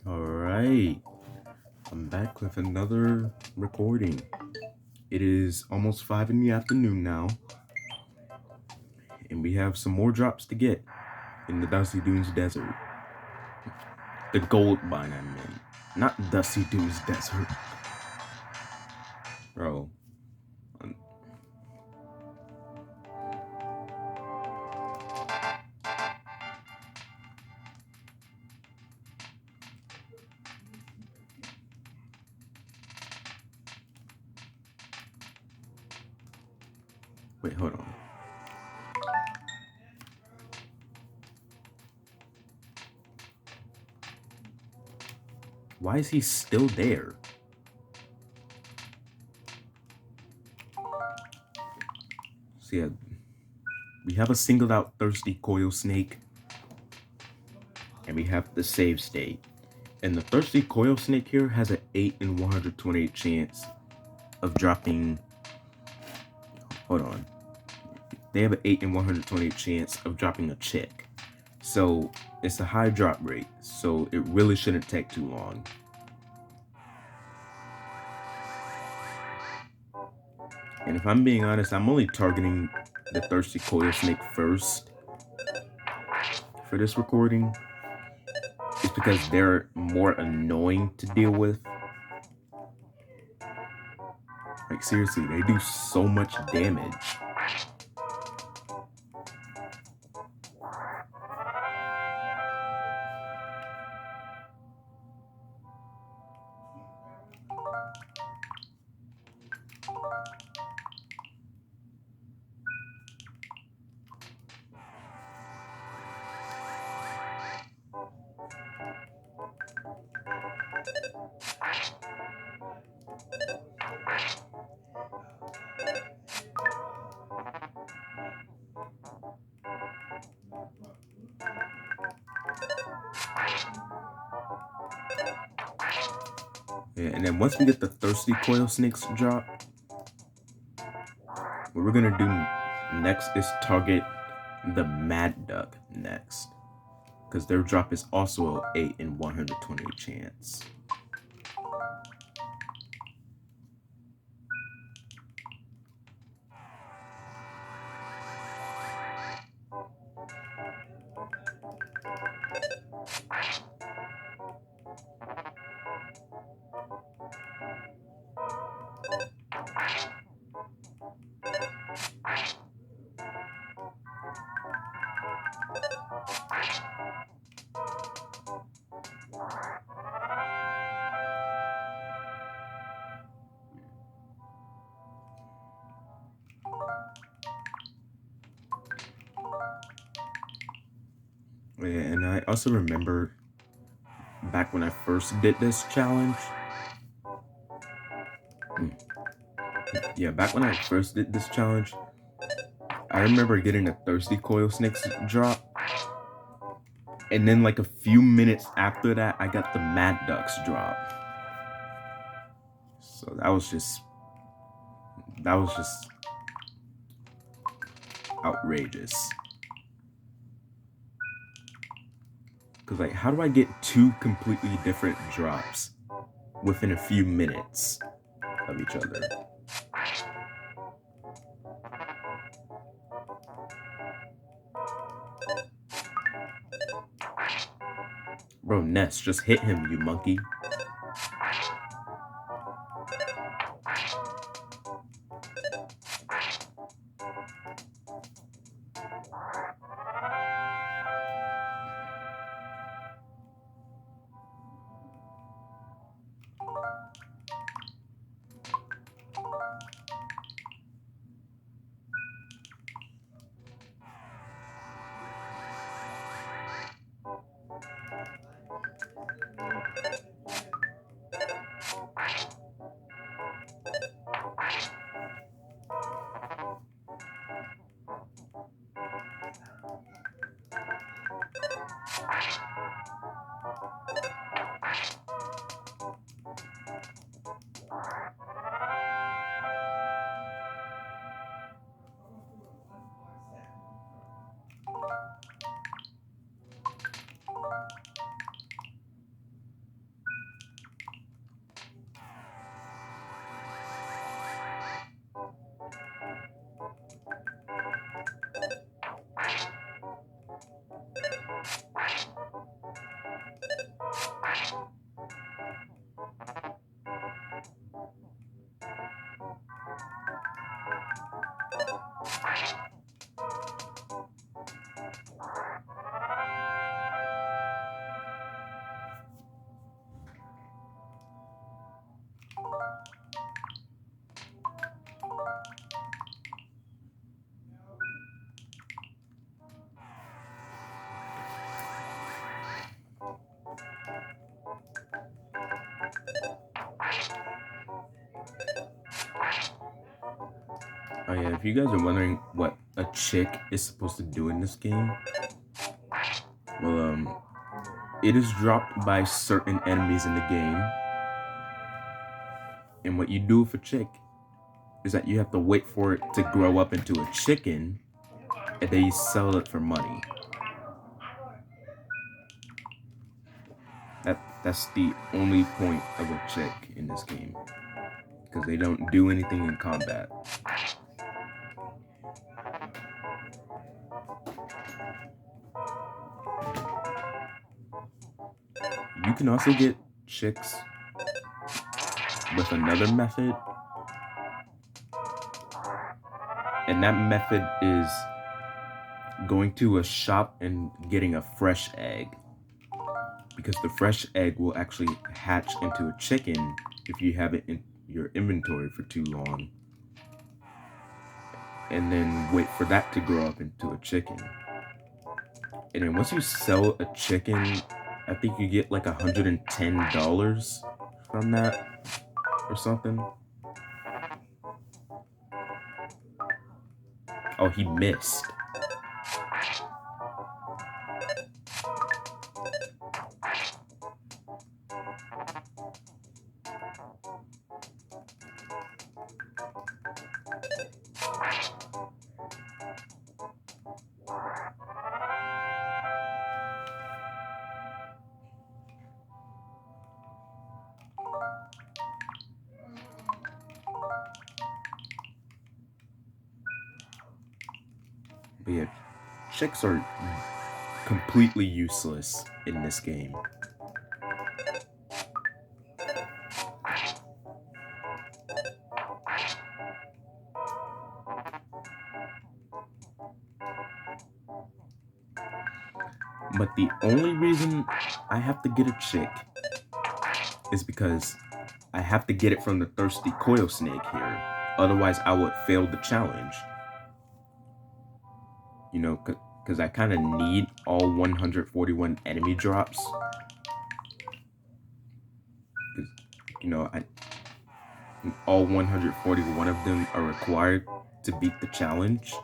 Alright, I'm back with another recording. It is almost 5 in the afternoon now, and we have some more drops to get in the Dusty Dunes Desert. The gold mine, I mean. Not Dusty Dunes Desert. Bro. Wait, hold on. Why is he still there? So yeah, we have a singled out thirsty coil snake, and we have the save state. And the thirsty coil snake here has an 8 in 128 chance of dropping. Hold on. They have an 8 in 128 chance of dropping a chick. So it's a high drop rate, so it really shouldn't take too long. And if I'm being honest, I'm only targeting the thirsty coil snake first for this recording. It's because they're more annoying to deal with. Like seriously, they do so much damage. Yeah, and then once we get the thirsty coil snakes drop, what we're gonna do next is target the mad duck next, because their drop is also an 8 in 128 chance. Yeah, and I also remember back when I first did this challenge. Yeah, back when I first did this challenge, I remember getting a thirsty coil snakes drop, and then like a few minutes after that, I got the mad ducks drop. So that was just outrageous. Cause like, how do I get two completely different drops within a few minutes of each other? Bro, Ness, just hit him, you monkey. Oh yeah, if you guys are wondering what a chick is supposed to do in this game, well, it is dropped by certain enemies in the game. And what you do for chick is that you have to wait for it to grow up into a chicken, and then you sell it for money. That's the only point of a chick in this game, because they don't do anything in combat. You can also get chicks with another method, and that method is going to a shop and getting a fresh egg, because the fresh egg will actually hatch into a chicken if you have it in your inventory for too long, and then wait for that to grow up into a chicken. And then once you sell a chicken, I think you get like $110 from that or something. Oh, he missed. But yeah, chicks are completely useless in this game. But the only reason I have to get a chick is because I have to get it from the thirsty coil snake here. Otherwise, I would fail the challenge. You know, because I kind of need all 141 enemy drops. Because, you know, all 141 of them are required to beat the challenge.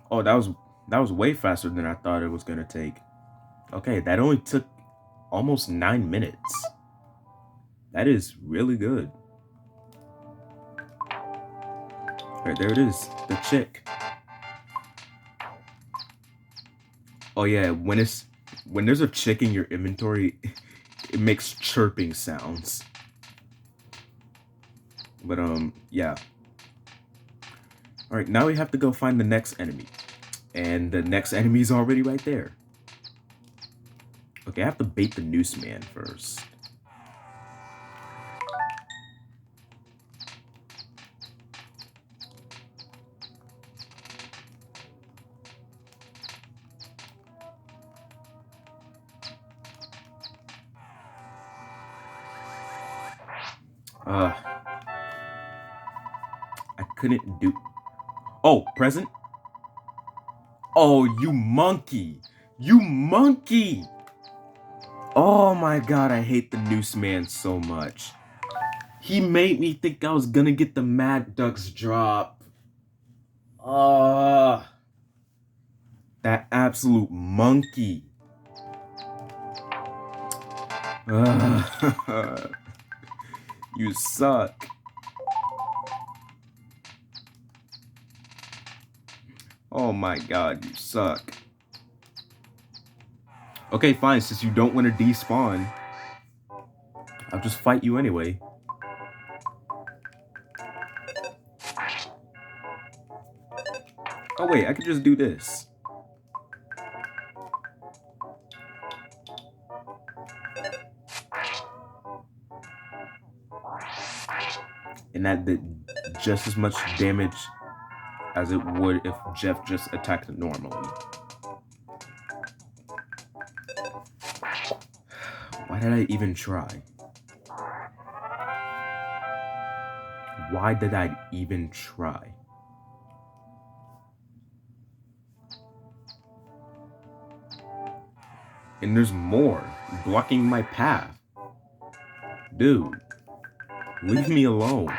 Oh, that was way faster than I thought it was gonna take. Okay, that only took almost 9 minutes. That is really good. Alright, there it is, the chick. Oh yeah, when there's a chick in your inventory, it makes chirping sounds. But yeah. Alright, now we have to go find the next enemy. And the next enemy is already right there. Okay, I have to bait the noose man first. I couldn't do... Oh, present? Oh, you monkey! You monkey! Oh my god, I hate the noose man so much. He made me think I was gonna get the Mad Ducks drop. That absolute monkey. You suck. Oh my god, you suck. Okay, fine, since you don't want to despawn, I'll just fight you anyway. Oh wait, I could just do this. And that did just as much damage as it would if Jeff just attacked normally. Why did I even try? Why did I even try? And there's more blocking my path. Dude, leave me alone.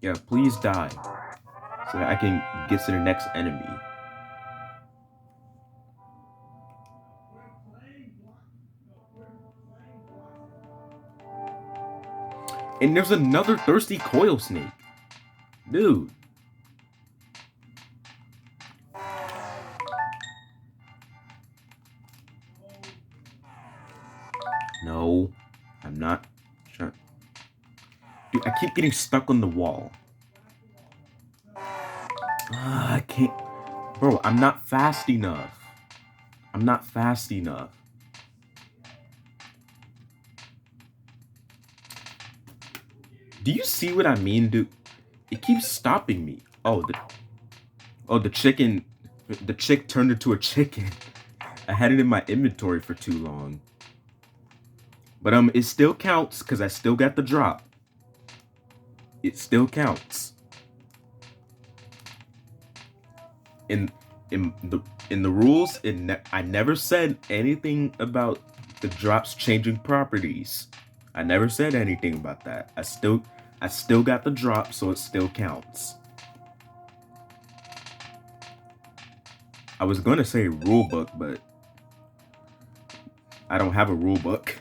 Yeah, please die so that I can get to the next enemy. And there's another thirsty coil snake. Dude. No, I'm not trying. Dude, I keep getting stuck on the wall. I can't. Bro, I'm not fast enough. I'm not fast enough. Do you see what I mean, dude? It keeps stopping me. Oh, the chicken. The chick turned into a chicken. I had it in my inventory for too long. But it still counts because I still got the drop. It still counts. In the rules, I never said anything about the drops changing properties. I never said anything about that. I still got the drop, so it still counts. I was gonna say rule book, but I don't have a rule book.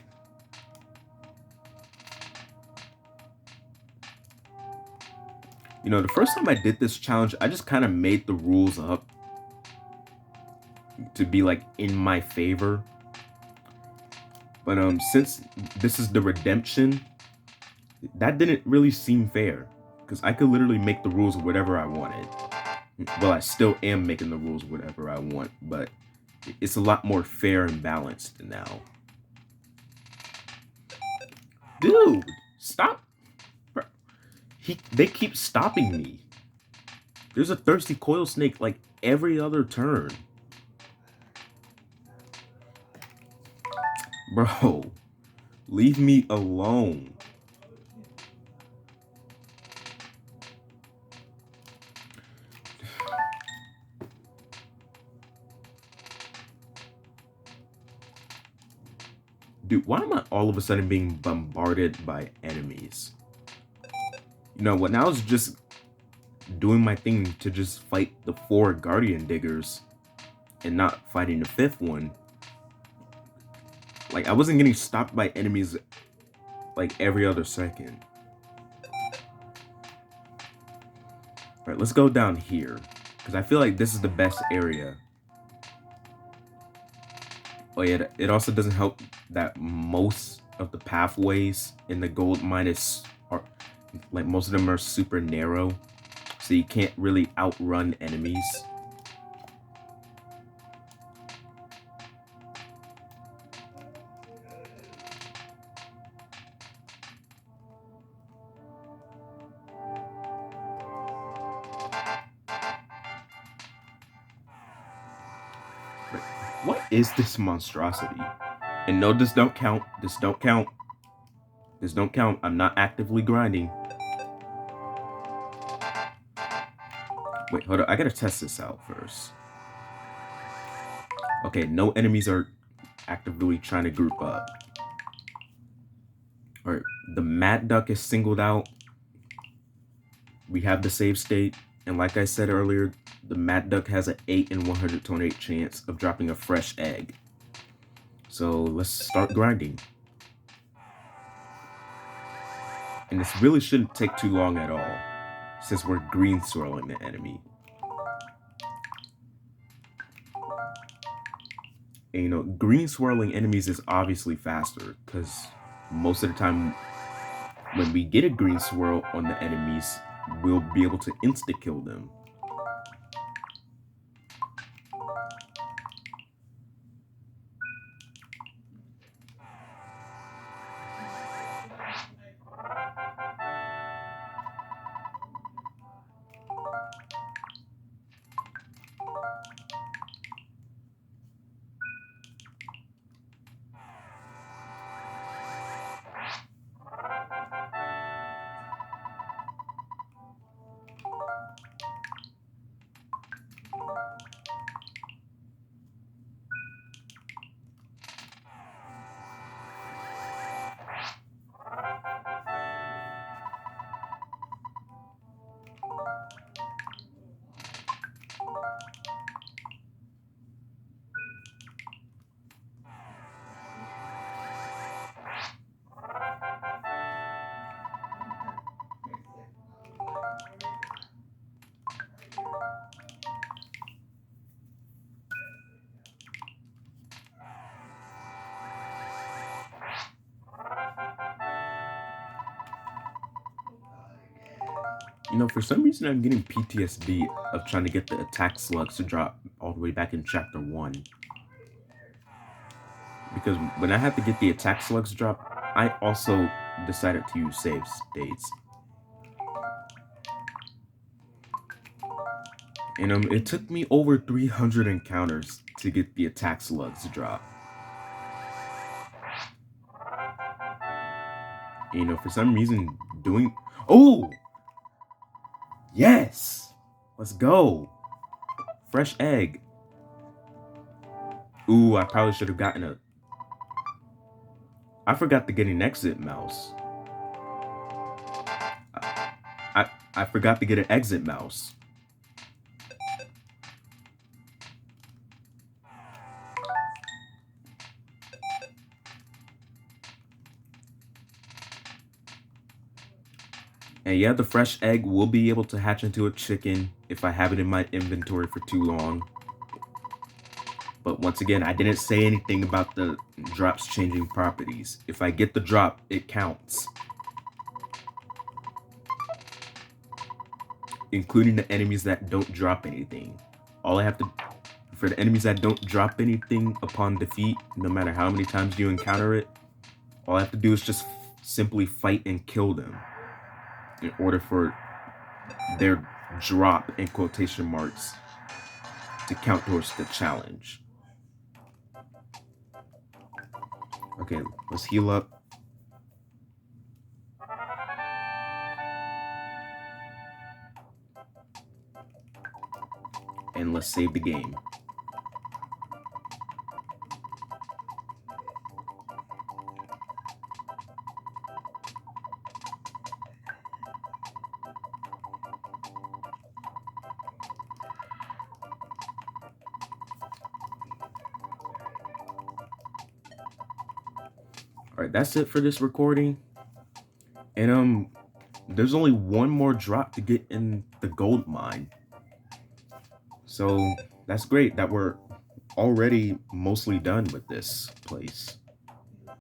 You know, the first time I did this challenge, I just kind of made the rules up to be like in my favor. But since this is the redemption, that didn't really seem fair because I could literally make the rules whatever I wanted. Well, I still am making the rules whatever I want, but it's a lot more fair and balanced now. Dude, stop. They keep stopping me. There's a thirsty coil snake like every other turn. Bro, leave me alone. Dude, why am I all of a sudden being bombarded by enemies? You know, when I was just doing my thing to just fight the 4 guardian diggers and not fighting the 5th one, like I wasn't getting stopped by enemies like every other second. Alright, let's go down here because I feel like this is the best area. Oh yeah, it also doesn't help that most of the pathways in the gold mine are like most of them are super narrow, so you can't really outrun enemies. What is this monstrosity? And no, this don't count. This don't count. This don't count. I'm not actively grinding. Wait, hold on. I gotta test this out first. Okay, no enemies are actively trying to group up. Alright, the Mad Duck is singled out. We have the save state. And like I said earlier, the Mad Duck has an 8 in 128 chance of dropping a fresh egg. So let's start grinding. And this really shouldn't take too long at all, since we're green swirling the enemy. And you know, green swirling enemies is obviously faster, because most of the time when we get a green swirl on the enemies, we'll be able to insta-kill them. You know, for some reason I'm getting PTSD of trying to get the attack slugs to drop all the way back in chapter 1. Because when I had to get the attack slugs drop, I also decided to use save states. And it took me over 300 encounters to get the attack slugs to drop. You know, for some reason doing... Oh! Yes! Let's go! Fresh egg. Ooh, I probably should have gotten a... I forgot to get an exit mouse. I forgot to get an exit mouse. And yeah, the fresh egg will be able to hatch into a chicken if I have it in my inventory for too long. But once again, I didn't say anything about the drops changing properties. If I get the drop, it counts. Including the enemies that don't drop anything. All I have to... For the enemies that don't drop anything upon defeat, no matter how many times you encounter it, all I have to do is just simply fight and kill them in order for their drop, in quotation marks, to count towards the challenge. Okay, let's heal up. And let's save the game. Alright, that's it for this recording. And there's only one more drop to get in the gold mine. So that's great that we're already mostly done with this place.